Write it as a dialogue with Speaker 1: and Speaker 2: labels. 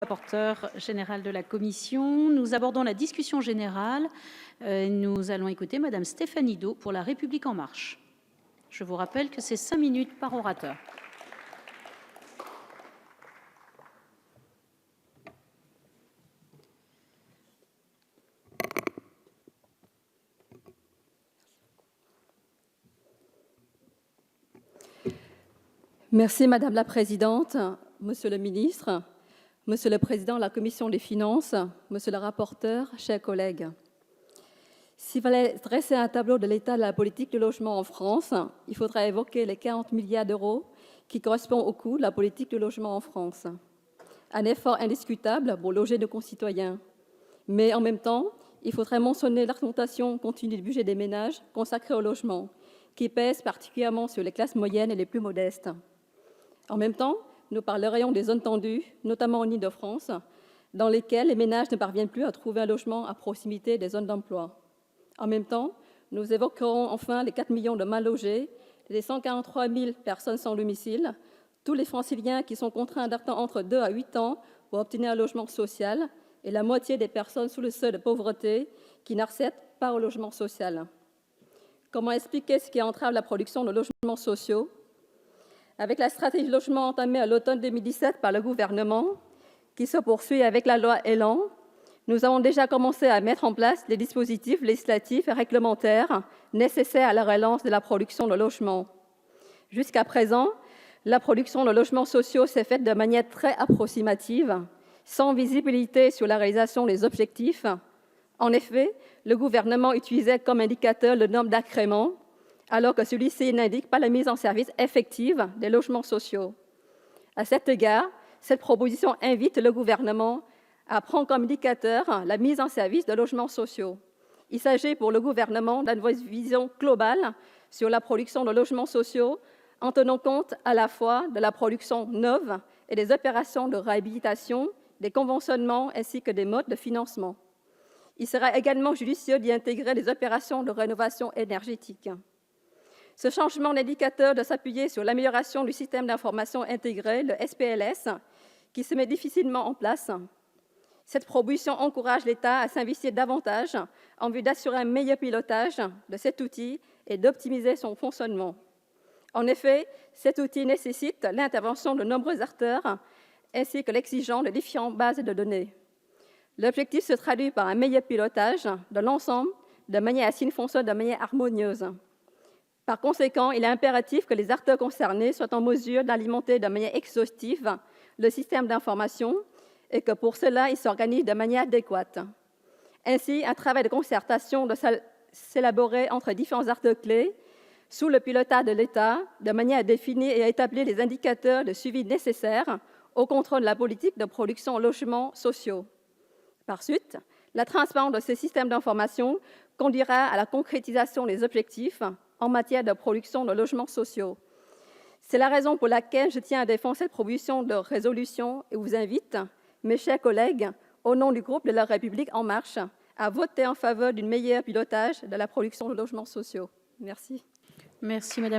Speaker 1: Rapporteur général de la commission. Nous abordons la discussion générale. Nous allons écouter Madame Stéphanie Do pour La République en marche. Je vous rappelle que c'est 5 minutes par orateur.
Speaker 2: Merci Madame la Présidente, Monsieur le Ministre, Monsieur le Président de la Commission des Finances, Monsieur le rapporteur, chers collègues. S'il fallait dresser un tableau de l'état de la politique du logement en France, il faudrait évoquer les 40 milliards d'euros qui correspondent au coût de la politique du logement en France. Un effort indiscutable pour loger nos concitoyens. Mais en même temps, il faudrait mentionner l'augmentation continue du budget des ménages consacré au logement, qui pèse particulièrement sur les classes moyennes et les plus modestes. En même temps, nous parlerions des zones tendues, notamment en Île-de-France, dans lesquelles les ménages ne parviennent plus à trouver un logement à proximité des zones d'emploi. En même temps, nous évoquerons enfin les 4 millions de mal logés, les 143 000 personnes sans domicile, tous les franciliens qui sont contraints d'attendre entre 2 à 8 ans pour obtenir un logement social et la moitié des personnes sous le seuil de pauvreté qui n'accèdent pas au logement social. Comment expliquer ce qui entrave la production de logements sociaux ? Avec la stratégie de logement entamée à l'automne 2017 par le gouvernement, qui se poursuit avec la loi Elan, nous avons déjà commencé à mettre en place les dispositifs législatifs et réglementaires nécessaires à la relance de la production de logements. Jusqu'à présent, la production de logements sociaux s'est faite de manière très approximative, sans visibilité sur la réalisation des objectifs. En effet, le gouvernement utilisait comme indicateur le nombre d'agréments, alors que celui-ci n'indique pas la mise en service effective des logements sociaux. À cet égard, cette proposition invite le gouvernement à prendre comme indicateur la mise en service de logements sociaux. Il s'agit pour le gouvernement d'avoir une vision globale sur la production de logements sociaux en tenant compte à la fois de la production neuve et des opérations de réhabilitation, des conventionnements ainsi que des modes de financement. Il sera également judicieux d'y intégrer les opérations de rénovation énergétique. Ce changement d'indicateur doit s'appuyer sur l'amélioration du système d'information intégré, le SPLS, qui se met difficilement en place. Cette proposition encourage l'État à s'investir davantage en vue d'assurer un meilleur pilotage de cet outil et d'optimiser son fonctionnement. En effet, cet outil nécessite l'intervention de nombreux acteurs ainsi que l'exigence de différentes bases de données. L'objectif se traduit par un meilleur pilotage de l'ensemble de manière à ce qu'il fonctionne de manière harmonieuse. Par conséquent, il est impératif que les acteurs concernés soient en mesure d'alimenter de manière exhaustive le système d'information et que pour cela, ils s'organisent de manière adéquate. Ainsi, un travail de concertation doit s'élaborer entre différents acteurs clés sous le pilotage de l'État, de manière à définir et à établir les indicateurs de suivi nécessaires au contrôle de la politique de production de logements sociaux. Par suite, la transparence de ces systèmes d'information conduira à la concrétisation des objectifs en matière de production de logements sociaux. C'est la raison pour laquelle je tiens à défendre cette proposition de résolution et vous invite, mes chers collègues, au nom du groupe de La République en marche, à voter en faveur d'un meilleur pilotage de la production de logements sociaux. Merci.
Speaker 1: Merci Madame.